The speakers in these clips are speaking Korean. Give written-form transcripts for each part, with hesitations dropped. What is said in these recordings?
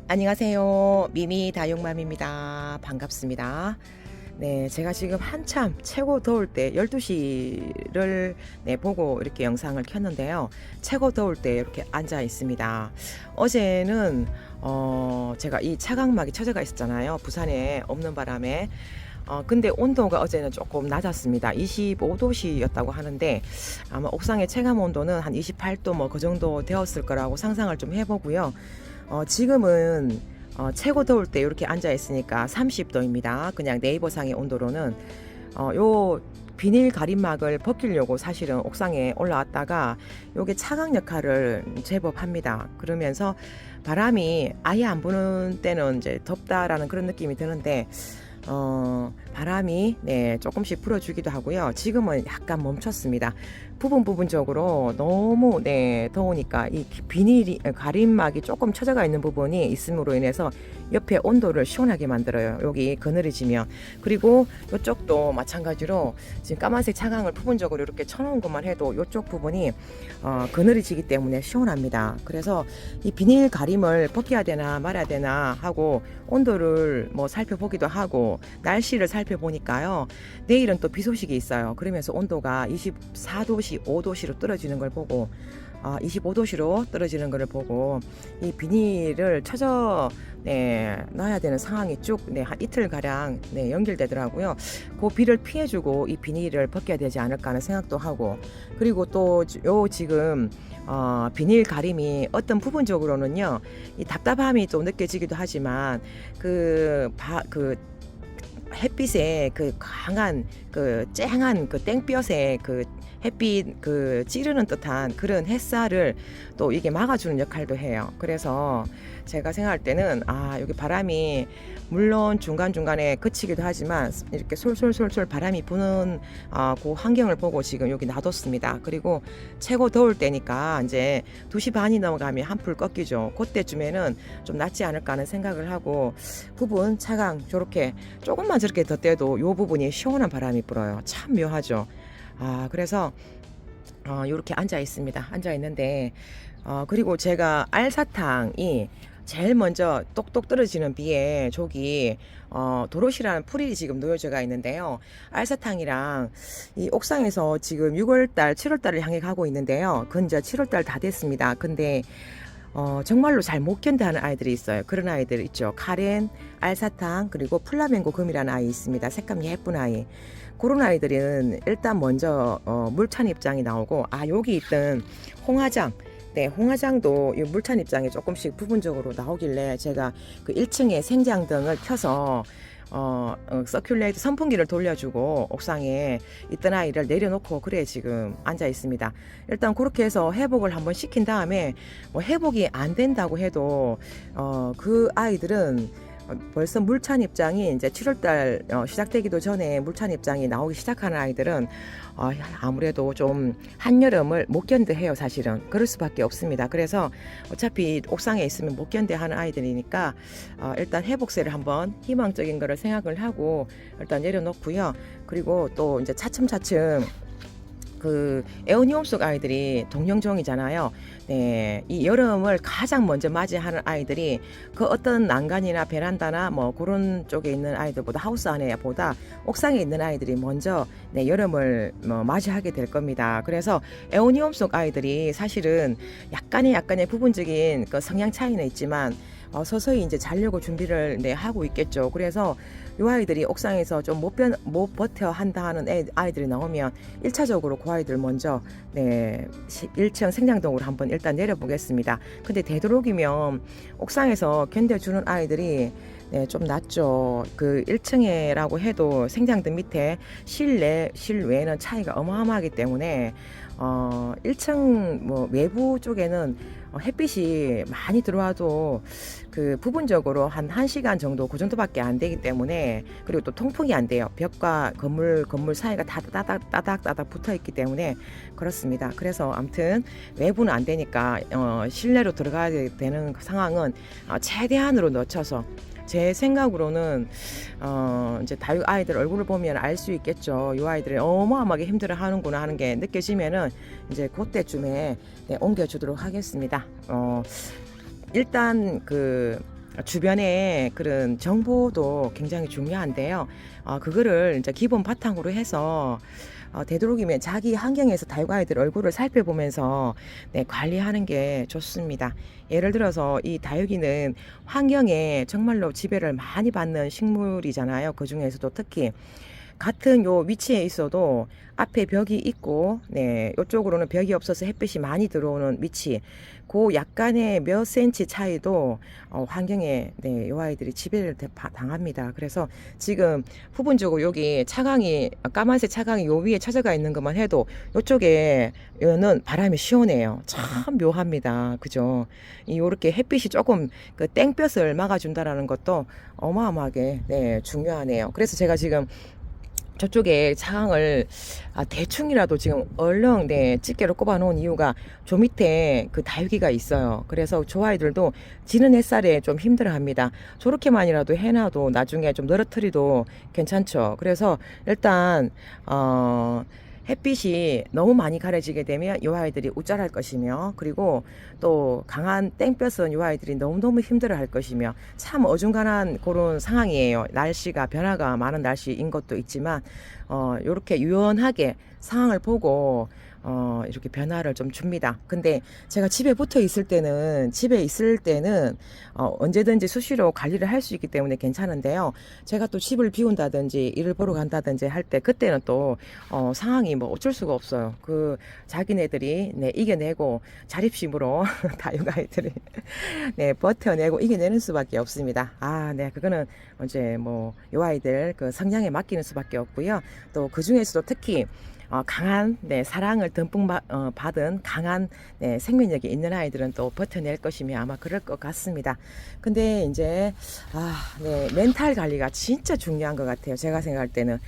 안녕하세요. 미미 다육맘입니다. 반갑습니다. 네, 제가 지금 한참 최고 더울 때 12시를 보고 이렇게 영상을 켰는데요. 최고 더울 때 이렇게 앉아 있습니다. 어제는 제가 이 차광막이 쳐져가 있었잖아요. 부산에 없는 바람에. 근데 온도가 어제는 조금 낮았습니다. 25도씨였다고 하는데 아마 옥상의 체감 온도는 한 28도 뭐 그 정도 되었을 거라고 상상을 좀 해보고요. 지금은 최고 더울 때 이렇게 앉아 있으니까 30도입니다. 그냥 네이버상의 온도로는 요 비닐 가림막을 벗기려고 사실은 옥상에 올라왔다가 요게 차광 역할을 제법 합니다. 그러면서 바람이 아예 안 부는 때는 이제 덥다라는 그런 느낌이 드는데 바람이 조금씩 불어주기도 하고요. 지금은 약간 멈췄습니다. 부분적으로 너무 더우니까 이 비닐이 가림막이 조금 쳐져가 있는 부분이 있음으로 인해서 옆에 온도를 시원하게 만들어요. 여기 그늘이지면. 그리고 이쪽도 마찬가지로 지금 까만색 차광을 부분적으로 이렇게 쳐놓은 것만 해도 이쪽 부분이 그늘이지기 때문에 시원합니다. 그래서 이 비닐 가림을 벗겨야 되나 말아야 되나 하고 온도를 뭐 살펴보기도 하고 날씨를 살펴보니까요. 내일은 또 비 소식이 있어요. 그러면서 온도가 24도씨 5도씨로 떨어지는 걸 보고 25도씨로 떨어지는 것을 보고 이 비닐을 쳐져 놔야 되는 상황이 쭉 한 이틀 가량 연결되더라고요. 그 비를 피해주고 이 비닐을 벗겨야 되지 않을까 하는 생각도 하고, 그리고 또 요 지금 비닐 가림이 어떤 부분적으로는요 이 답답함이 또 느껴지기도 하지만 그 햇빛에 그 강한 그 쨍한 그 땡볕에 그 햇빛 그 찌르는 듯한 그런 햇살을 또 이게 막아주는 역할도 해요. 그래서 제가 생각할 때는 여기 바람이 물론 중간중간에 그치기도 하지만 이렇게 솔솔솔솔 바람이 부는 그 환경을 보고 지금 여기 놔뒀습니다. 그리고 최고 더울 때니까 이제 2시 반이 넘어가면 한풀 꺾이죠. 그때쯤에는 좀 낫지 않을까 하는 생각을 하고, 부분 차강 저렇게 조금만 저렇게 더 떼도 요 부분이 시원한 바람이 불어요. 참 묘하죠. 그래서 이렇게 앉아 있습니다. 앉아 있는데 그리고 제가 알사탕이 제일 먼저 똑똑 떨어지는 비에 저기 도로시라는 풀이 지금 놓여져가 있는데요. 알사탕이랑 이 옥상에서 지금 6월달 7월달을 향해 가고 있는데요. 근저 7월달 다 됐습니다. 근데 정말로 잘 못 견뎌하는 아이들이 있어요. 그런 아이들 있죠. 카렌, 알사탕, 그리고 플라멩고 금이라는 아이 있습니다. 색감 예쁜 아이. 그런 아이들은 일단 먼저 물찬 입장이 나오고, 여기 있던 홍화장, 홍화장도 이 물찬 입장이 조금씩 부분적으로 나오길래 제가 그 1층에 생장등을 켜서 서큘레이트 선풍기를 돌려주고 옥상에 있던 아이를 내려놓고 그래 지금 앉아 있습니다. 일단 그렇게 해서 회복을 한번 시킨 다음에 회복이 안 된다고 해도 그 아이들은 벌써 물찬 입장이 이제 7월달 시작되기도 전에 물찬 입장이 나오기 시작하는 아이들은 아무래도 좀 한여름을 못 견뎌해요. 사실은 그럴 수밖에 없습니다. 그래서 어차피 옥상에 있으면 못 견뎌하는 아이들이니까 일단 회복세를 한번 희망적인 거를 생각을 하고 일단 내려놓고요. 그리고 또 이제 차츰차츰 그 에어니움 속 아이들이 동령종이잖아요. 이 여름을 가장 먼저 맞이하는 아이들이 그 어떤 난간이나 베란다나 뭐 그런 쪽에 있는 아이들보다 하우스 안에보다 옥상에 있는 아이들이 먼저 여름을 맞이하게 될 겁니다. 그래서 에어니움 속 아이들이 사실은 약간의 부분적인 그 성향 차이는 있지만 서서히 이제 자려고 준비를 하고 있겠죠. 그래서 이 아이들이 옥상에서 좀 못 버텨 한다 하는 아이들이 나오면 1차적으로 그 아이들 먼저 1층 생장동으로 한번 일단 내려보겠습니다. 근데 되도록이면 옥상에서 견뎌주는 아이들이 좀 낫죠. 그 1층에라고 해도 생장등 밑에 실외에는 차이가 어마어마하기 때문에 1층 뭐 외부 쪽에는 햇빛이 많이 들어와도 그 부분적으로 한 1시간 정도 그 정도밖에 안 되기 때문에, 그리고 또 통풍이 안 돼요. 벽과 건물 사이가 다 따닥 붙어 있기 때문에 그렇습니다. 그래서 아무튼 외부는 안 되니까 실내로 들어가야 되는 상황은 최대한으로 늦춰서, 제 생각으로는 이제 다육 아이들 얼굴을 보면 알 수 있겠죠. 이 아이들이 어마어마하게 힘들어 하는구나 하는 게 느껴지면은 이제 그때쯤에 옮겨주도록 하겠습니다. 일단 그 주변에 그런 정보도 굉장히 중요한데요. 그거를 이제 기본 바탕으로 해서 되도록이면 자기 환경에서 다육아이들 얼굴을 살펴보면서 네, 관리하는 게 좋습니다. 예를 들어서 이 다육이는 환경에 정말로 지배를 많이 받는 식물이잖아요. 그 중에서도 특히 같은 요 위치에 있어도 앞에 벽이 있고, 네, 이쪽으로는 벽이 없어서 햇빛이 많이 들어오는 위치, 그 약간의 몇 센치 차이도 환경에, 네, 요 아이들이 지배를 당합니다. 그래서 지금 부분적으로 여기 차광이, 까만색 차광이 요 위에 찾아가 있는 것만 해도 요쪽에는 바람이 시원해요. 참 묘합니다. 그죠? 요렇게 햇빛이 조금 그 땡볕을 막아준다라는 것도 어마어마하게, 네, 중요하네요. 그래서 제가 지금 저쪽에 상황을 대충이라도 지금 얼렁 네 집게로 꼽아 놓은 이유가 저 밑에 그 다육이가 있어요. 그래서 저 아이들도 지는 햇살에 좀 힘들어 합니다. 저렇게만이라도 해놔도 나중에 좀 늘어뜨리도 괜찮죠. 그래서 일단 햇빛이 너무 많이 가려지게 되면 이 아이들이 우쭐할 것이며, 그리고 또 강한 땡볕은 이 아이들이 너무너무 힘들어 할 것이며, 참 어중간한 그런 상황이에요. 날씨가 변화가 많은 날씨인 것도 있지만 이렇게 유연하게 상황을 보고 이렇게 변화를 좀 줍니다. 근데 제가 집에 있을 때는 언제든지 수시로 관리를 할 수 있기 때문에 괜찮은데요. 제가 또 집을 비운다든지 일을 보러 간다든지 할 때, 그때는 또 상황이 뭐 어쩔 수가 없어요. 그 자기네들이 네, 이겨내고 자립심으로 다육아이들이 네, 버텨내고 이겨내는 수밖에 없습니다. 네, 그거는 이제 뭐 요 아이들 그 성향에 맡기는 수밖에 없고요. 또 그 중에서도 특히 강한 네, 사랑을 듬뿍 받은 강한 네, 생명력이 있는 아이들은 또 버텨낼 것이며 아마 그럴 것 같습니다. 근데 이제 네, 멘탈 관리가 진짜 중요한 것 같아요. 제가 생각할 때는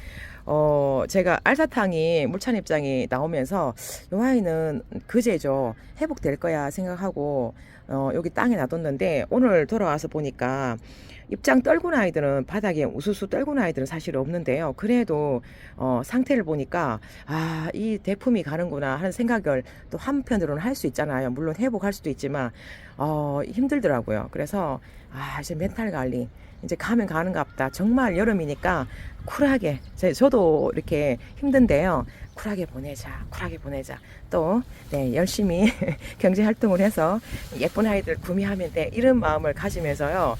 제가 알사탕이 물찬 입장이 나오면서 요 아이는 그제죠, 회복될 거야 생각하고 여기 땅에 놔뒀는데, 오늘 돌아와서 보니까 입장 떨군 아이들은, 바닥에 우수수 떨군 아이들은 사실 없는데요. 그래도 상태를 보니까 이 대품이 가는구나 하는 생각을 또 한편으로는 할 수 있잖아요. 물론 회복할 수도 있지만 힘들더라고요. 그래서 이제 멘탈 관리, 이제 가면 가는갑다. 정말 여름이니까 쿨하게, 저도 이렇게 힘든데요. 쿨하게 보내자. 또 네, 열심히 경제 활동을 해서 예쁜 아이들 구매하면 돼, 이런 마음을 가지면서요.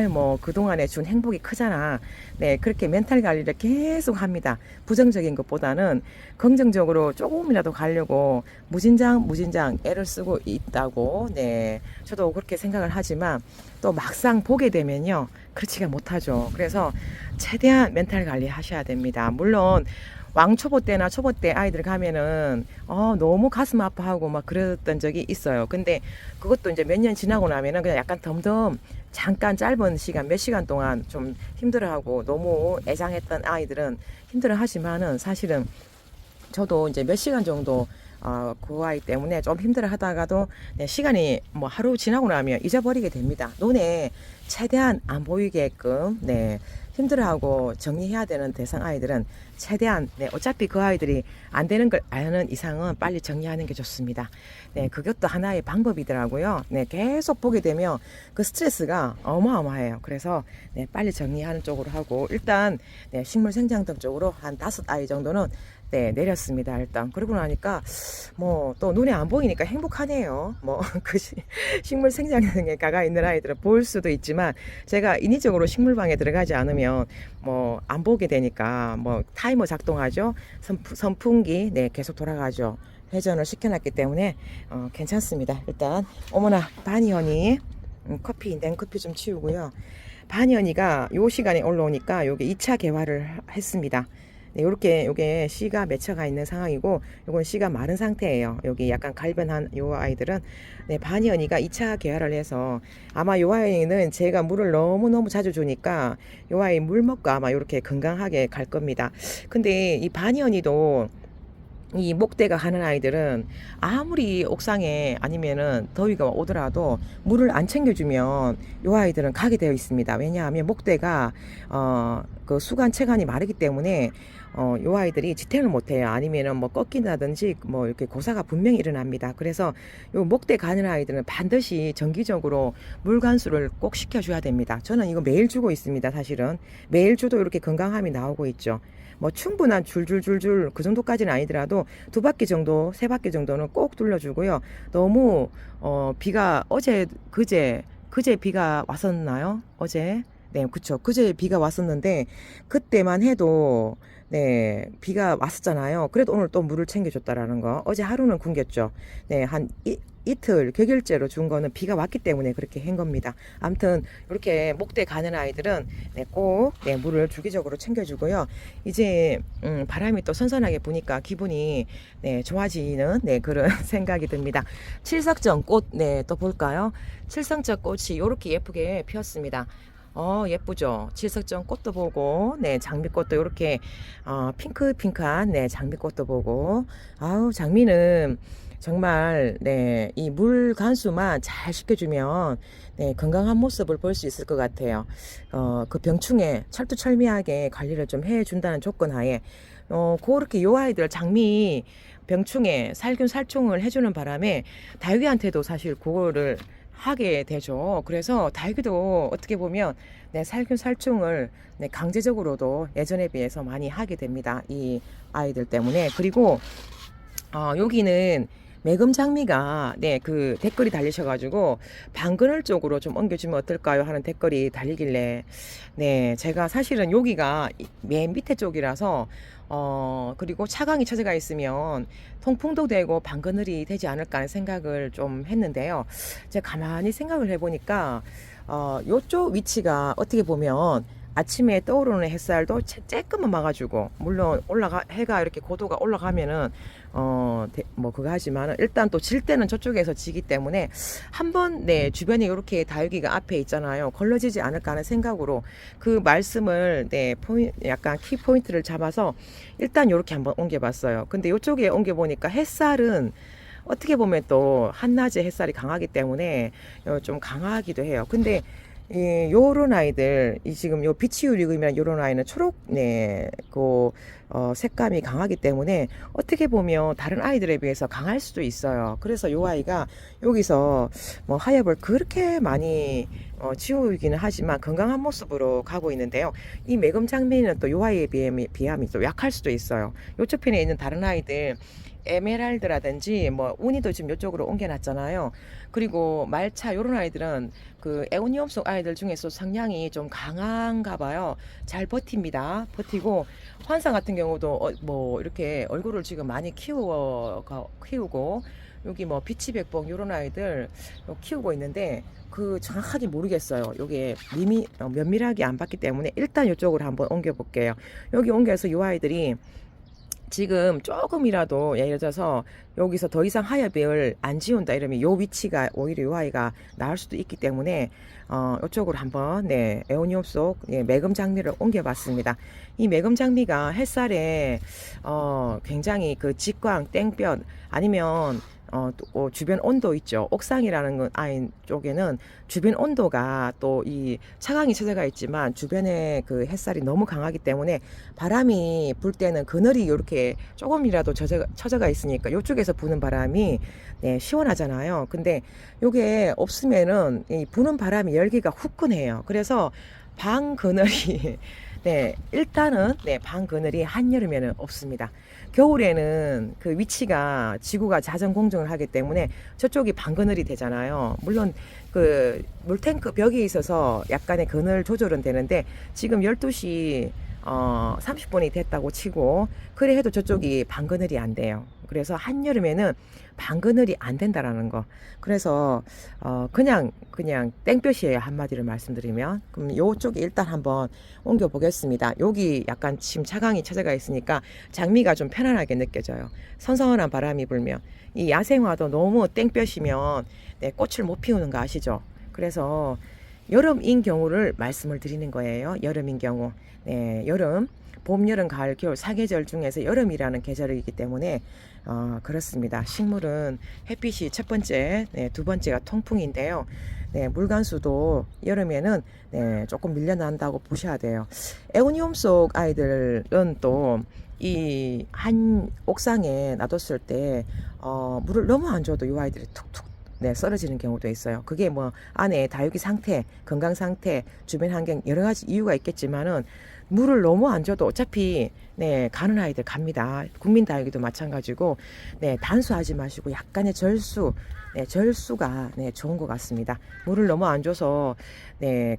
뭐 그동안에 준 행복이 크잖아. 네, 그렇게 멘탈 관리를 계속 합니다. 부정적인 것보다는 긍정적으로 조금이라도 가려고 무진장 애를 쓰고 있다고, 네, 저도 그렇게 생각을 하지만 또 막상 보게 되면요, 그렇지가 못하죠. 그래서 최대한 멘탈 관리 하셔야 됩니다. 물론 왕초보 때나 초보 때 아이들 가면은 너무 가슴 아파하고 막 그랬던 적이 있어요. 근데 그것도 이제 몇 년 지나고 나면은 그냥 약간 덤덤, 잠깐 짧은 시간, 몇 시간 동안 좀 힘들어하고 너무 애장했던 아이들은 힘들어하지만은, 사실은 저도 이제 몇 시간 정도 그 아이 때문에 좀 힘들어 하다가도 네, 시간이 뭐 하루 지나고 나면 잊어버리게 됩니다. 눈에 최대한 안 보이게끔, 네, 힘들어하고 정리해야 되는 대상 아이들은 최대한, 네, 어차피 그 아이들이 안 되는 걸 아는 이상은 빨리 정리하는 게 좋습니다. 네, 그것도 하나의 방법이더라고요. 네, 계속 보게 되면 그 스트레스가 어마어마해요. 그래서 네, 빨리 정리하는 쪽으로 하고, 일단 네, 식물 생장등 쪽으로 한 5아이 정도는 네, 내렸습니다. 일단 그러고 나니까 뭐 또 눈에 안 보이니까 행복하네요. 뭐 그 식물 생장등에 가가 있는 아이들은 보일 수도 있지만, 제가 인위적으로 식물방에 들어가지 않으면 뭐 안 보게 되니까 뭐 타이머 작동하죠. 선풍기 네, 계속 돌아가죠. 회전을 시켜놨기 때문에 괜찮습니다. 일단 어머나, 바니언이 커피, 냉커피 좀 치우고요. 바니언이가 요 시간에 올라오니까 요게 2차 개화를 했습니다. 네, 요렇게 요게 씨가 맺혀가 있는 상황이고, 요건 씨가 마른 상태예요. 여기 약간 갈변한 요 아이들은 네, 바니언이가 2차 개화를 해서, 아마 요 아이는 제가 물을 너무너무 자주 주니까 요 아이 물 먹고 아마 요렇게 건강하게 갈 겁니다. 근데 이 바니언이도, 이 목대가 가는 아이들은 아무리 옥상에 아니면은 더위가 오더라도 물을 안 챙겨주면 요 아이들은 가게 되어 있습니다. 왜냐하면 목대가 그 수간 체간이 마르기 때문에 요 아이들이 지탱을 못해요. 아니면은 뭐 꺾인다든지 뭐 이렇게 고사가 분명히 일어납니다. 그래서 요 목대 가는 아이들은 반드시 정기적으로 물 간수를 꼭 시켜줘야 됩니다. 저는 이거 매일 주고 있습니다. 사실은 매일 줘도 이렇게 건강함이 나오고 있죠. 뭐 충분한 줄줄줄줄 그 정도까지는 아니더라도 2바퀴 정도, 3바퀴 정도는 꼭 둘러주고요. 너무 비가 그제 비가 왔었나요? 어제? 네, 그쵸. 그제 비가 왔었는데 그때만 해도 네, 비가 왔었잖아요. 그래도 오늘 또 물을 챙겨줬다라는 거. 어제 하루는 굶겼죠. 네, 이틀 격일제로 준 거는 비가 왔기 때문에 그렇게 한 겁니다. 아무튼 이렇게 목대 가는 아이들은 네, 꼭 네, 물을 주기적으로 챙겨주고요. 이제 바람이 또 선선하게 부니까 기분이 네, 좋아지는 네, 그런 생각이 듭니다. 칠석정 꽃 네, 또 볼까요? 칠성적 꽃이 이렇게 예쁘게 피었습니다. 예쁘죠? 칠석정 꽃도 보고, 네, 장미꽃도 이렇게, 핑크핑크한, 네, 장미꽃도 보고, 아우, 장미는 정말, 네, 이 물 간수만 잘 시켜주면, 네, 건강한 모습을 볼 수 있을 것 같아요. 그 병충해 철두철미하게 관리를 좀 해준다는 조건 하에, 그렇게 요 아이들 장미, 병충해, 살균, 살충을 해주는 바람에, 다육이한테도 사실 그거를 하게 되죠. 그래서 다육이도 어떻게 보면 네, 살균 살충을 네, 강제적으로도 예전에 비해서 많이 하게 됩니다. 이 아이들 때문에. 그리고 여기는 매금장미가 네, 그 댓글이 달리셔가지고 방그늘 쪽으로 좀 옮겨주면 어떨까요 하는 댓글이 달리길래 네, 제가 사실은 여기가 맨 밑에 쪽이라서 그리고 차광이 쳐져가 있으면 통풍도 되고 방그늘이 되지 않을까 하는 생각을 좀 했는데요. 제가 가만히 생각을 해보니까 요쪽 위치가 어떻게 보면 아침에 떠오르는 햇살도 쬐끔만 막아주고 물론 해가 이렇게 고도가 올라가면은 뭐 그거 하지만 일단 또 질 때는 저쪽에서 지기 때문에 한번 네 주변에 이렇게 다육이가 앞에 있잖아요. 걸러지지 않을까 하는 생각으로 그 말씀을 네 약간 키 포인트를 잡아서 일단 이렇게 한번 옮겨봤어요. 근데 이쪽에 옮겨보니까 햇살은 어떻게 보면 또 한낮에 햇살이 강하기 때문에 좀 강하기도 해요. 근데 요런 아이들, 지금 요 비치유리금이나 요런 아이는 초록, 네, 색감이 강하기 때문에 어떻게 보면 다른 아이들에 비해서 강할 수도 있어요. 그래서 요 아이가 여기서 뭐 하엽을 그렇게 많이 지우기는 하지만 건강한 모습으로 가고 있는데요. 이 매금장미는 또 요 아이에 비하면 또 약할 수도 있어요. 요쪽 편에 있는 다른 아이들, 에메랄드라든지 뭐 우니도 지금 이쪽으로 옮겨놨잖아요. 그리고 말차 요런 아이들은 그 에오니움 속 아이들 중에서 성향이 좀 강한가 봐요. 잘 버팁니다. 버티고 환상 같은 경우도 뭐 이렇게 얼굴을 지금 많이 키우고 여기 뭐 비치백봉 요런 아이들 키우고 있는데 그 정확하게 모르겠어요. 요게 면밀하게 안 봤기 때문에 일단 이쪽으로 한번 옮겨 볼게요. 여기 옮겨서 요 아이들이 지금 조금이라도 예를 들어서 여기서 더 이상 하엽을 안 지운다 이러면 요 위치가 오히려 요 아이가 나을 수도 있기 때문에 이쪽으로 한번 네 에오니움 속 매금 장미를 옮겨봤습니다. 이 매금 장미가 햇살에 굉장히 그 직광 땡볕 아니면 또 주변 온도 있죠. 옥상이라는 건 아인 쪽에는 주변 온도가 또 이 차광이 쳐져가 있지만 주변에 그 햇살이 너무 강하기 때문에 바람이 불 때는 그늘이 이렇게 조금이라도 쳐져가 있으니까 이쪽에서 부는 바람이 네, 시원하잖아요. 근데 요게 없으면은 이 부는 바람이 열기가 후끈해요. 그래서 방 그늘이 네, 일단은 네, 방 그늘이 한여름에는 없습니다. 겨울에는 그 위치가 지구가 자전 공정을 하기 때문에 저쪽이 방 그늘이 되잖아요. 물론 그 물탱크 벽에 있어서 약간의 그늘 조절은 되는데 지금 12시 30분이 됐다고 치고 그래 해도 저쪽이 방 그늘이 안 돼요. 그래서 한여름에는 방 그늘이 안 된다라는 거. 그래서 그냥 땡볕이에요. 한마디로 말씀드리면. 그럼 요쪽에 일단 한번 옮겨 보겠습니다. 여기 약간 지금 차광이 찾아가 있으니까 장미가 좀 편안하게 느껴져요. 선선한 바람이 불면 이 야생화도 너무 땡볕이면 네, 꽃을 못 피우는 거 아시죠? 그래서 여름인 경우를 말씀을 드리는 거예요. 여름인 경우. 네, 여름 봄, 여름, 가을, 겨울 4계절 중에서 여름이라는 계절이기 때문에 그렇습니다. 식물은 햇빛이 첫 번째, 네, 두 번째가 통풍인데요. 네, 물관수도 여름에는 네, 조금 밀려난다고 보셔야 돼요. 에오니움 속 아이들은 또 이 한 옥상에 놔뒀을 때 물을 너무 안 줘도 이 아이들이 툭툭 네, 썰어지는 경우도 있어요. 그게 뭐 안에 다육이 상태, 건강 상태, 주변 환경 여러 가지 이유가 있겠지만은 물을 너무 안 줘도 어차피 네, 가는 아이들 갑니다. 국민 다육이도 마찬가지고 네, 단수하지 마시고 약간의 절수, 네, 절수가 네, 좋은 것 같습니다. 물을 너무 안 줘서 네,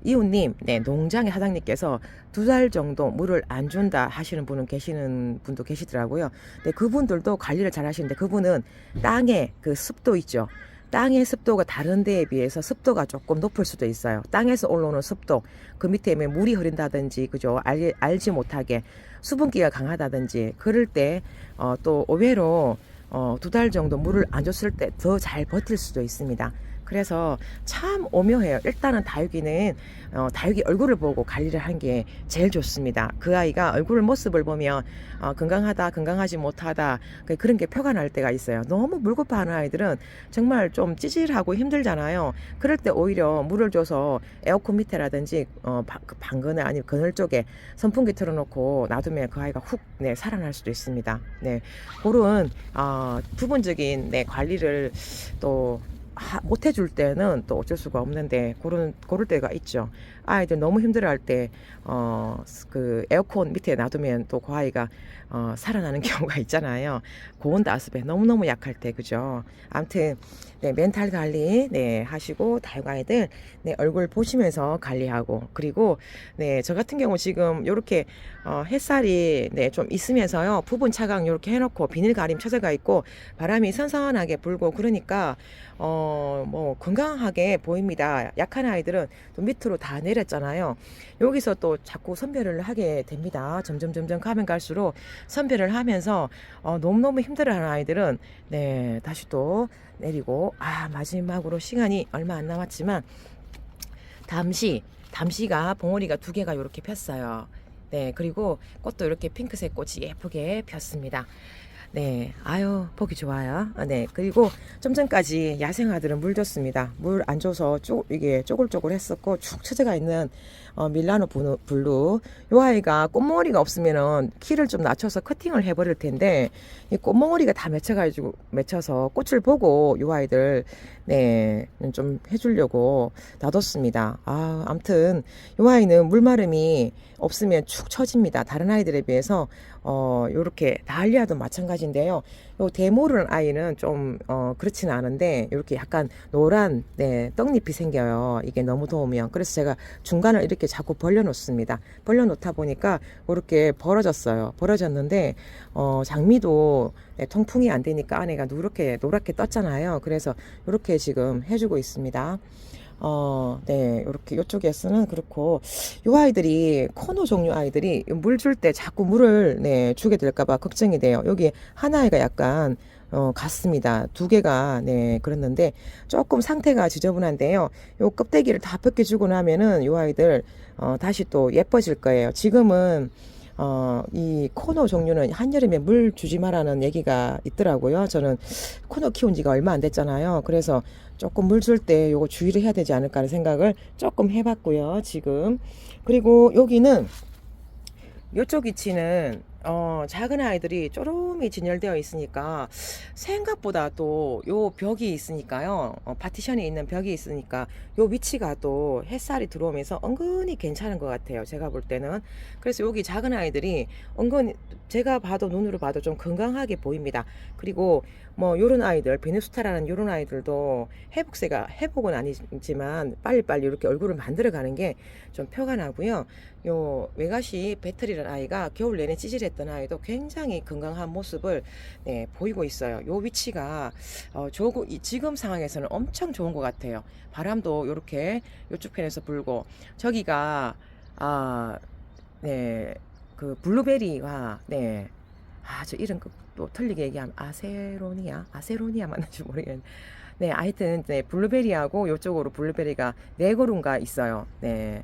이웃님, 네, 농장의 사장님께서 2달 정도 물을 안 준다 하시는 계시는 분도 계시더라고요. 네, 그분들도 관리를 잘 하시는데 그분은 땅의 그 습도 있죠. 땅의 습도가 다른 데에 비해서 습도가 조금 높을 수도 있어요. 땅에서 올라오는 습도, 그 밑에 물이 흐른다든지, 그죠? 알지 못하게 수분기가 강하다든지, 그럴 때, 또 의외로, 2달 정도 물을 안 줬을 때 더 잘 버틸 수도 있습니다. 그래서 참 오묘해요. 일단은 다육이는 다육이 얼굴을 보고 관리를 하는 게 제일 좋습니다. 그 아이가 얼굴 모습을 보면 건강하다, 건강하지 못하다 그런 게 표가 날 때가 있어요. 너무 물고파하는 아이들은 정말 좀 찌질하고 힘들잖아요. 그럴 때 오히려 물을 줘서 에어컨 밑에라든지 방그늘 아니면 그늘 쪽에 선풍기 틀어놓고 놔두면 그 아이가 훅 네, 살아날 수도 있습니다. 네, 그런 부분적인 네, 관리를 또 못 해줄 때는 또 어쩔 수가 없는데 고를 때가 있죠. 아이들 너무 힘들어할 때 그 에어컨 밑에 놔두면 또 그 아이가 살아나는 경우가 있잖아요. 고온다습에 너무너무 약할 때, 그죠? 아무튼 네, 멘탈 관리 네, 하시고 다육 아이들 네, 얼굴 보시면서 관리하고, 그리고 네, 저 같은 경우 지금 요렇게 햇살이 네, 좀 있으면서요, 부분 차광 요렇게 해놓고 비닐 가림 쳐져가 있고 바람이 선선하게 불고 그러니까 뭐 건강하게 보입니다. 약한 아이들은 또 밑으로 다 내렸잖아요. 여기서 또 자꾸 선별을 하게 됩니다. 점점 가면 갈수록 선별을 하면서 너무너무 힘들어하는 아이들은 네, 다시 또 내리고, 마지막으로 시간이 얼마 안 남았지만 담시가 봉오리가 2개가 이렇게 폈어요. 네, 그리고 꽃도 이렇게 핑크색 꽃이 예쁘게 폈습니다. 네, 아유, 보기 좋아요. 네, 그리고 좀 전까지 야생아들은 물 줬습니다. 물 안 줘서 이게 쪼글쪼글 했었고, 축 처져가 있는 밀라노 블루. 요 아이가 꽃몽오리가 없으면은 키를 좀 낮춰서 커팅을 해버릴 텐데, 이 꽃몽오리가 다 맺혀서 꽃을 보고 요 아이들, 네, 좀 해주려고 놔뒀습니다. 암튼, 요 아이는 물마름이 없으면 축 처집니다. 다른 아이들에 비해서 요렇게 다알리아도 마찬가지인데요. 요 데모르는 아이는 좀 그렇지는 않은데 요렇게 약간 노란 네, 떡잎이 생겨요. 이게 너무 더우면. 그래서 제가 중간을 이렇게 자꾸 벌려 놓습니다. 벌려 놓다 보니까 이렇게 벌어졌는데 장미도 네, 통풍이 안 되니까 안에가 노랗게 떴잖아요. 그래서 이렇게 지금 해주고 있습니다. 네, 이렇게 이쪽에서는 그렇고, 요 아이들이 코노 종류 아이들이 물 줄 때 자꾸 물을 네, 주게 될까봐 걱정이 돼요. 여기 하나가 약간 같습니다. 2개가 네, 그랬는데 조금 상태가 지저분한데요. 요 껍데기를 다 벗겨주고 나면은 요 아이들 다시 또 예뻐질 거예요. 지금은 이 코노 종류는 한여름에 물 주지 마라는 얘기가 있더라고요. 저는 코노 키운 지가 얼마 안 됐잖아요. 그래서 조금 물 줄 때 요거 주의를 해야 되지 않을까 하는 생각을 조금 해봤고요, 지금. 그리고 여기는 요쪽 위치는 작은 아이들이 쪼름이 진열되어 있으니까 생각보다 또 요 벽이 있으니까요. 파티션이 있는 벽이 있으니까 요 위치가 또 햇살이 들어오면서 은근히 괜찮은 것 같아요. 제가 볼 때는. 그래서 여기 작은 아이들이 은근히 제가 봐도 눈으로 봐도 좀 건강하게 보입니다. 그리고 뭐 요런 아이들, 베네수타라는 요런 아이들도 회복은 아니지만 빨리빨리 이렇게 얼굴을 만들어 가는 게 좀 표가 나고요. 요 외가시 배터리라는 아이가 겨울 내내 찌질했던 아이도 굉장히 건강한 모습을 네, 보이고 있어요. 요 위치가 지금 상황에서는 엄청 좋은 것 같아요. 바람도 이렇게 요쪽 편에서 불고, 저기가 네, 그 블루베리가 네, 저 이름 또 틀리게 얘기하면 아세로니아 맞는지 모르겠는데, 네, 하여튼 네, 블루베리하고 요쪽으로 블루베리가 4그루인가 있어요. 네,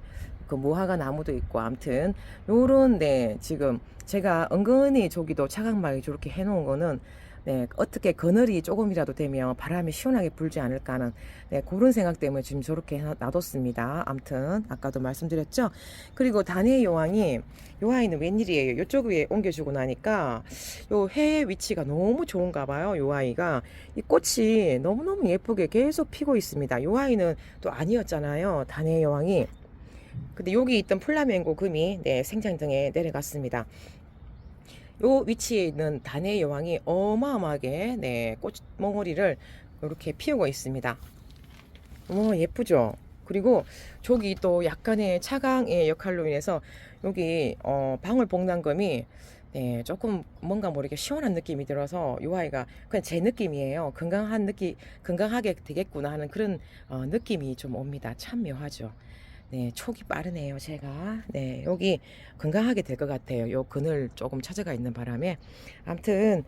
그 무화과 나무도 있고 아무튼 요런 네 지금 제가 은근히 저기도 차각막이 저렇게 해놓은 거는 네 어떻게 그늘이 조금이라도 되면 바람이 시원하게 불지 않을까 하는 네 그런 생각 때문에 지금 저렇게 놔뒀습니다. 아무튼 아까도 말씀드렸죠. 그리고 다니엘 요왕이 요 아이는 웬일이에요. 요쪽 위에 옮겨주고 나니까 요 해 위치가 너무 좋은가 봐요. 요 아이가 이 꽃이 너무너무 예쁘게 계속 피고 있습니다. 요 아이는 또 아니었잖아요. 다니엘 요왕이. 근데 여기 있던 플라멩고 금이 네 생장등에 내려갔습니다. 요 위치에 있는 다니엘 여왕이 어마어마하게 네 꽃몽오리를 이렇게 피우고 있습니다. 예쁘죠? 그리고 저기 또 약간의 차강의 역할로 인해서 여기 방울복랑금이 네 조금 뭔가 모르게 시원한 느낌이 들어서 요 아이가 그냥 제 느낌이에요. 건강하게 되겠구나 하는 그런 느낌이 좀 옵니다. 참 묘하죠. 네, 촉이 빠르네요, 제가. 네, 여기 건강하게 될 것 같아요. 요 그늘 조금 찾아가 있는 바람에. 아무튼,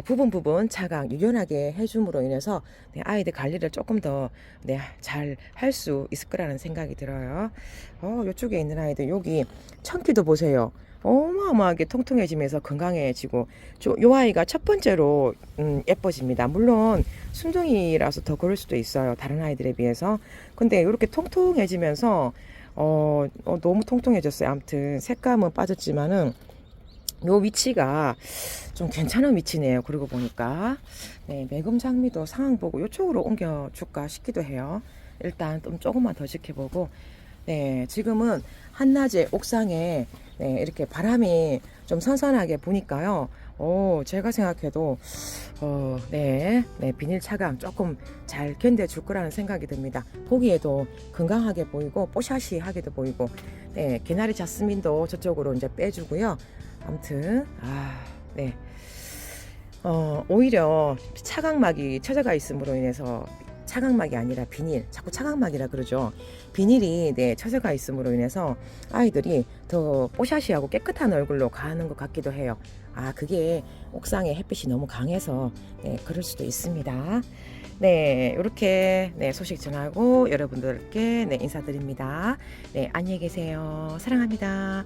부분 차강 유연하게 해줌으로 인해서, 네, 아이들 관리를 조금 더, 네, 잘 할 수 있을 거라는 생각이 들어요. 요쪽에 있는 아이들, 여기 청기도 보세요. 어마어마하게 통통해지면서 건강해지고, 요 아이가 첫 번째로, 예뻐집니다. 물론, 순둥이라서 더 그럴 수도 있어요. 다른 아이들에 비해서. 근데 이렇게 통통해지면서, 너무 통통해졌어요. 아무튼, 색감은 빠졌지만은, 요 위치가 좀 괜찮은 위치네요. 그러고 보니까. 네, 매금 장미도 상황 보고 요쪽으로 옮겨줄까 싶기도 해요. 일단 좀 조금만 더 지켜보고, 네, 지금은 한낮에 옥상에 네, 이렇게 바람이 좀 선선하게 부니까요. 제가 생각해도 네, 비닐 차감 조금 잘 견뎌줄 거라는 생각이 듭니다. 보기에도 건강하게 보이고 뽀샤시하게도 보이고, 네, 개나리 자스민도 저쪽으로 이제 빼주고요. 아무튼 네. 오히려 차각막이 쳐져가 있음으로 인해서 차각막이 아니라 비닐, 자꾸 차각막이라 그러죠. 비닐이 네, 쳐져가 있음으로 인해서 아이들이 더 뽀샤시하고 깨끗한 얼굴로 가는 것 같기도 해요. 그게 옥상에 햇빛이 너무 강해서 네, 그럴 수도 있습니다. 네, 이렇게 네, 소식 전하고 여러분들께 네, 인사드립니다. 네, 안녕히 계세요. 사랑합니다.